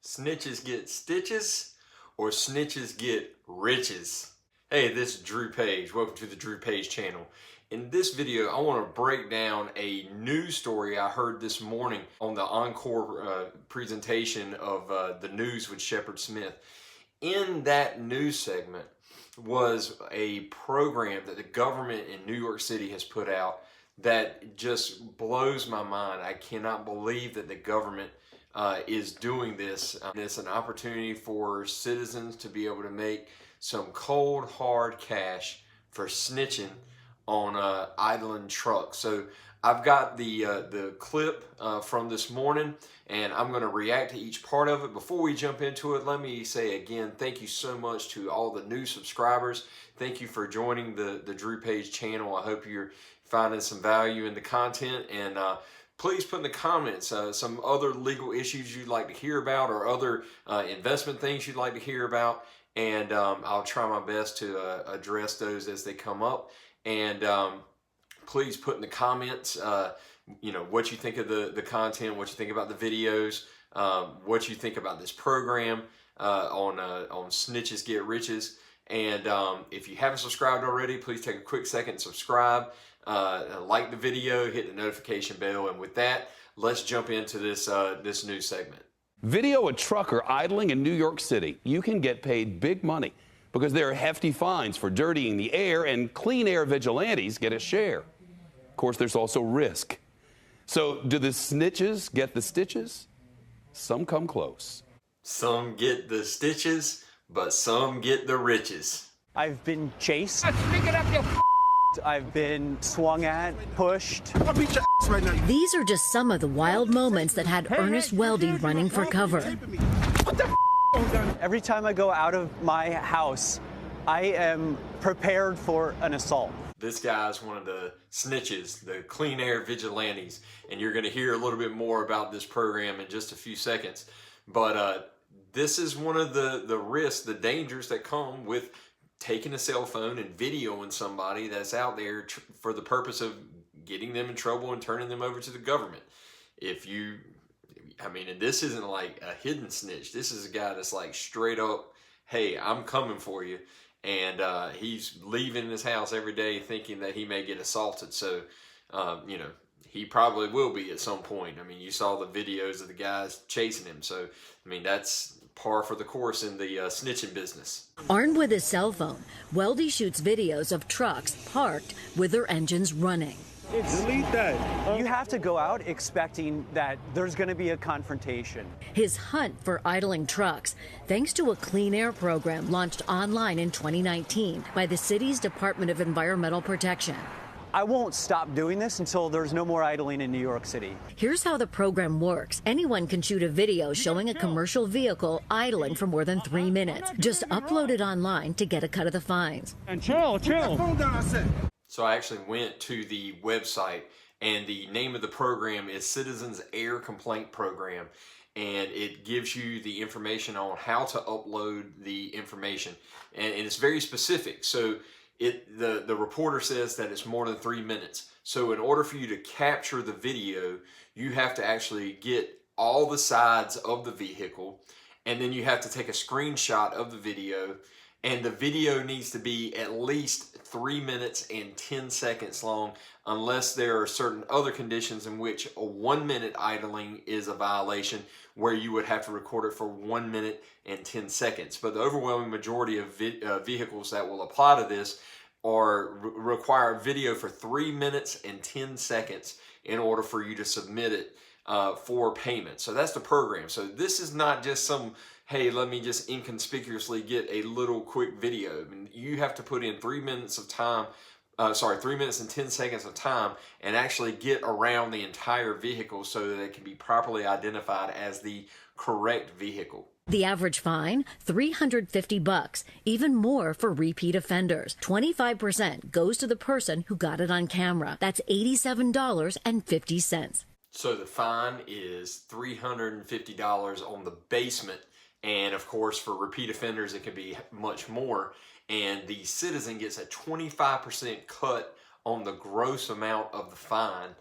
Snitches get stitches or snitches get riches? Hey, this is Drew Page. Welcome to the Drew Page channel. In this video, I want to break down a news story I heard this morning on the encore presentation of the news with Shepard Smith. In that news segment was a program that the government in New York City has put out that just blows my mind. I cannot believe that the government is doing this. It's an opportunity for citizens to be able to make some cold, hard cash for snitching on idling trucks. So I've got the clip from this morning, and I'm going to react to each part of it. Before we jump into it, let me say again, thank you so much to all the new subscribers. Thank you for joining the Drew Page channel. I hope you're finding some value in the content, and please put in the comments some other legal issues you'd like to hear about, or other investment things you'd like to hear about, and I'll try my best to address those as they come up. And please put in the comments what you think of the content, what you think about the videos, what you think about this program on Snitches Get Riches. And if you haven't subscribed already, please take a quick second and subscribe. Like the video, hit the notification bell, and with that, let's jump into this news segment. Video a trucker idling in New York City. You can get paid big money because there are hefty fines for dirtying the air, and clean air vigilantes get a share. Of course, there's also risk. So do the snitches get the stitches? Some come close. Some get the stitches, but some get the riches. I've been chased. Speak it up, you I've been swung at, pushed. I'll beat your ass right now. These are just some of the wild moments that had Ernest Weldy running for cover. What the Every time I go out of my house, I am prepared for an assault. This guy's one of the snitches, the clean air vigilantes, and you're going to hear a little bit more about this program in just a few seconds. But this is one of the risks, the dangers that come with taking a cell phone and videoing somebody that's out there for the purpose of getting them in trouble and turning them over to the government. And this isn't like a hidden snitch. This is a guy that's like straight up, hey, I'm coming for you. And he's leaving his house every day thinking that he may get assaulted. So, he probably will be at some point. You saw the videos of the guys chasing him. So, that's par for the course in the snitching business. Armed with his cell phone, Weldy shoots videos of trucks parked with their engines running. Delete that. You have to go out expecting that there's going to be a confrontation. His hunt for idling trucks, thanks to a clean air program launched online in 2019 by the city's Department of Environmental Protection. I won't stop doing this until there's no more idling in New York City. Here's how the program works. Anyone can shoot a video showing a commercial vehicle idling for more than 3 minutes. Just upload it online to get a cut of the fines. And chill. Phone down, I said. So I actually went to the website, and the name of the program is Citizens Air Complaint Program, and it gives you the information on how to upload the information, and it's very specific. So the reporter says that it's more than 3 minutes. So in order for you to capture the video, you have to actually get all the sides of the vehicle, and then you have to take a screenshot of the video, and the video needs to be at least 3 minutes and 10 seconds long, unless there are certain other conditions in which a 1 minute idling is a violation, where you would have to record it for 1 minute and 10 seconds. But the overwhelming majority of vehicles that will apply to this require video for 3 minutes and 10 seconds in order for you to submit it for payment. So that's the program. So this is not just some, hey, let me just inconspicuously get a little quick video. You have to put in 3 minutes of time, 3 minutes and 10 seconds of time, and actually get around the entire vehicle so that it can be properly identified as the correct vehicle. The average fine, $350, even more for repeat offenders. 25% goes to the person who got it on camera. That's $87.50. So the fine is $350 on the basement, and of course for repeat offenders it could be much more, and the citizen gets a 25% cut on the gross amount of the fine.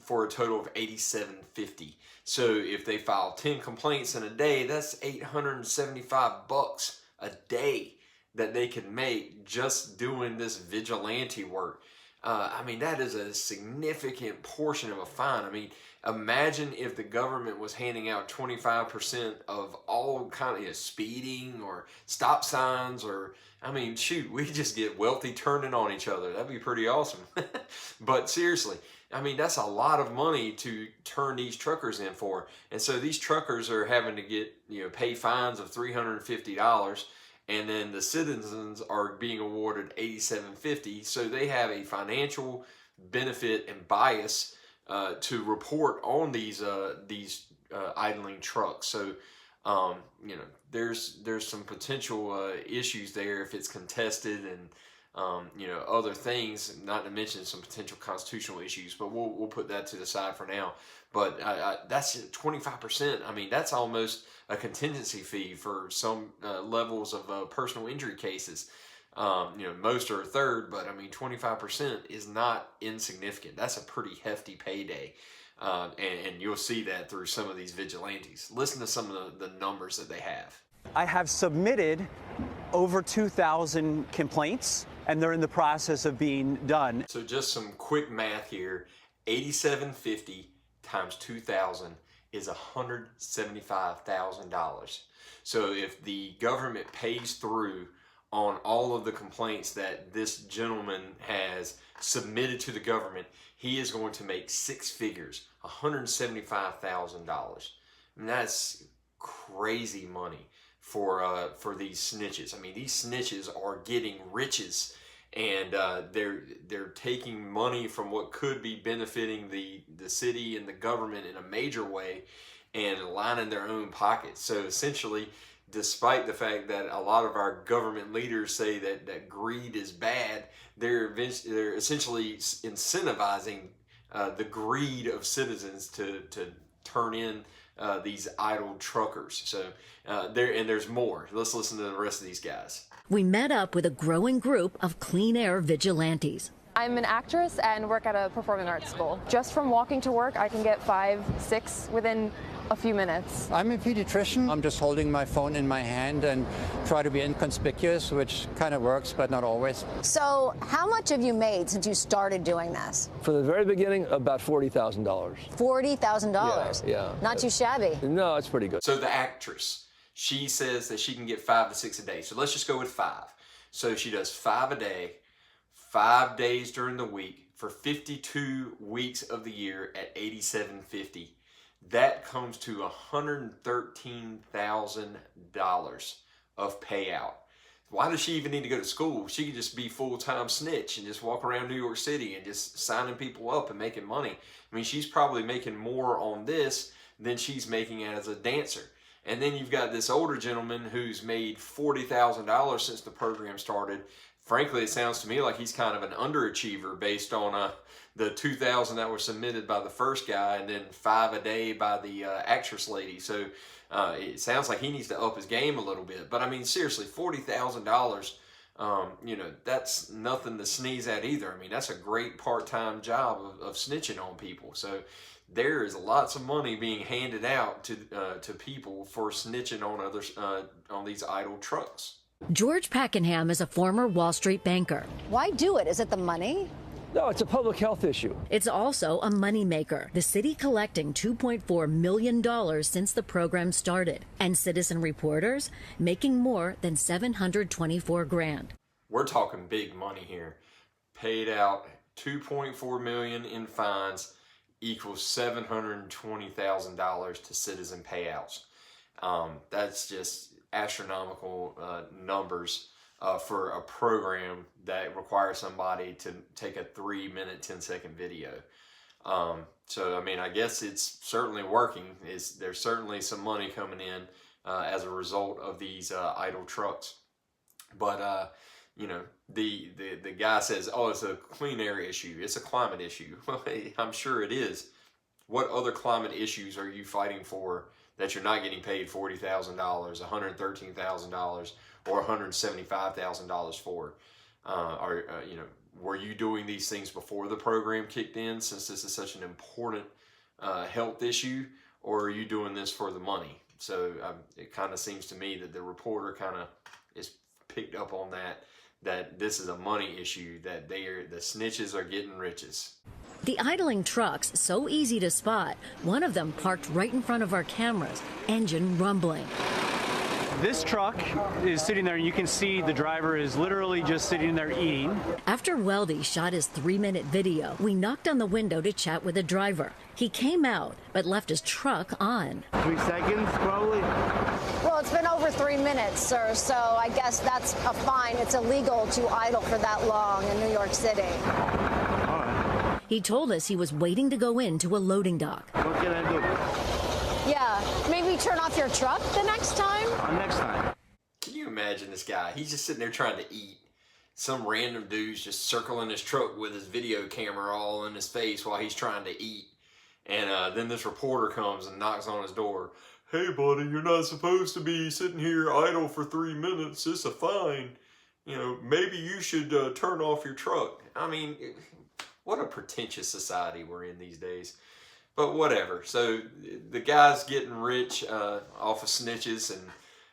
for a total of $87.50. So if they file 10 complaints in a day, that's $875 a day that they can make just doing this vigilante work. I mean, that is a significant portion of a fine. I mean, imagine if the government was handing out 25% of all kind of speeding or stop signs, or, I mean, shoot, we just get wealthy turning on each other. That'd be pretty awesome. But seriously, I mean, that's a lot of money to turn these truckers in for. And so these truckers are having to get, pay fines of $350. And then the citizens are being awarded $87.50, so they have a financial benefit and bias to report on these idling trucks. So there's some potential issues there if it's contested, and other things, not to mention some potential constitutional issues. But we'll put that to the side for now. But that's 25%. I mean, that's almost a contingency fee for some levels of personal injury cases. Most are a third, but I mean, 25% is not insignificant. That's a pretty hefty payday. And you'll see that through some of these vigilantes. Listen to some of the numbers that they have. I have submitted over 2,000 complaints, and they're in the process of being done. So just some quick math here. $87.50 times 2,000 is $175,000. So if the government pays through on all of the complaints that this gentleman has submitted to the government, he is going to make six figures, $175,000. And that's crazy money for these snitches. I mean, these snitches are getting riches, and they're taking money from what could be benefiting the city and the government in a major way and lining their own pockets. So essentially, despite the fact that a lot of our government leaders say that greed is bad, they're essentially incentivizing the greed of citizens to turn in these idle truckers. So there's more. Let's listen to the rest of these guys. We met up with a growing group of clean air vigilantes. I'm an actress and work at a performing arts school. Just from walking to work, I can get 5, 6 within a few minutes. I'm a pediatrician. I'm just holding my phone in my hand and try to be inconspicuous, which kind of works, but not always. So how much have you made since you started doing this? For the very beginning, about $40,000. $40,000? Yeah. Not too shabby. No, it's pretty good. So the actress, she says that she can get 5 to 6 a day. So let's just go with 5. So she does 5 a day, 5 days during the week for 52 weeks of the year at $87.50. That comes to $113,000 of payout. Why does she even need to go to school? She could just be full-time snitch and just walk around New York City and just signing people up and making money. I mean, she's probably making more on this than she's making as a dancer. And then you've got this older gentleman who's made $40,000 since the program started. Frankly, it sounds to me like he's kind of an underachiever based on the 2,000 that were submitted by the first guy, and then 5 a day by the actress lady. So it sounds like he needs to up his game a little bit. But I mean, seriously, $40,000, that's nothing to sneeze at either. I mean, that's a great part-time job of snitching on people. So there is lots of money being handed out to people for snitching on others on these idle trucks. George Packenham is a former Wall Street banker. Why do it? Is it the money? No, it's a public health issue. It's also a moneymaker. The city collecting $2.4 million since the program started, and citizen reporters making more than $724,000. We're talking big money here. Paid out $2.4 million in fines equals $720,000 to citizen payouts. That's just astronomical numbers for a program that requires somebody to take a 3-minute, 10-second video. So, I mean, I guess it's certainly working. There's certainly some money coming in as a result of these idle trucks. But, the guy says, oh, it's a clean air issue. It's a climate issue. Well, I'm sure it is. What other climate issues are you fighting for that you're not getting paid $40,000, $113,000, or $175,000 for? were you doing these things before the program kicked in, since this is such an important health issue, or are you doing this for the money? So it kind of seems to me that the reporter kind of is picked up on that this is a money issue, that the snitches are getting riches. The idling trucks, so easy to spot. One of them parked right in front of our cameras, engine rumbling. This truck is sitting there, and you can see the driver is literally just sitting there eating. After Weldy shot his 3-minute video, we knocked on the window to chat with the driver. He came out, but left his truck on. 3 seconds, probably. Well, it's been over 3 minutes, sir, so I guess that's a fine. It's illegal to idle for that long in New York City. All right. He told us he was waiting to go into a loading dock. What can I do? Yeah, maybe turn off your truck the next time? Next time. Can you imagine this guy? He's just sitting there trying to eat. Some random dude's just circling his truck with his video camera all in his face while he's trying to eat. And then this reporter comes and knocks on his door. Hey, buddy, you're not supposed to be sitting here idle for 3 minutes. It's a fine. You know, maybe you should turn off your truck. I mean, what a pretentious society we're in these days. But whatever. So the guy's getting rich off of snitches, and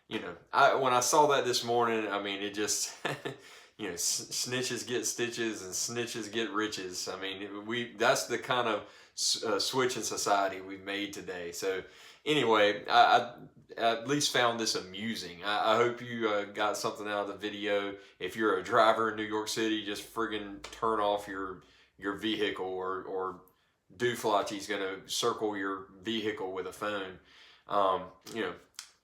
you know, when I saw that this morning, I mean, it just, you know, snitches get stitches and snitches get riches. I mean, that's the kind of switch in society we've made today. So anyway, I at least found this amusing. I hope you got something out of the video. If you're a driver in New York City, just friggin' turn off your vehicle, or Dooflachi's gonna circle your vehicle with a phone. You know,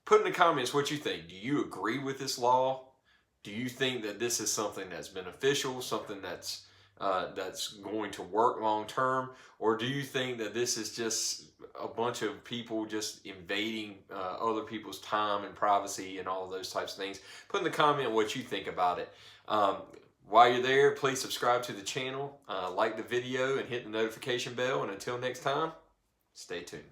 put in the comments what you think. Do you agree with this law? Do you think that this is something that's beneficial, something that's going to work long term, or do you think that this is just a bunch of people just invading other people's time and privacy and all of those types of things? Put in the comment what you think about it. While you're there, please subscribe to the channel, like the video, and hit the notification bell. And until next time, stay tuned.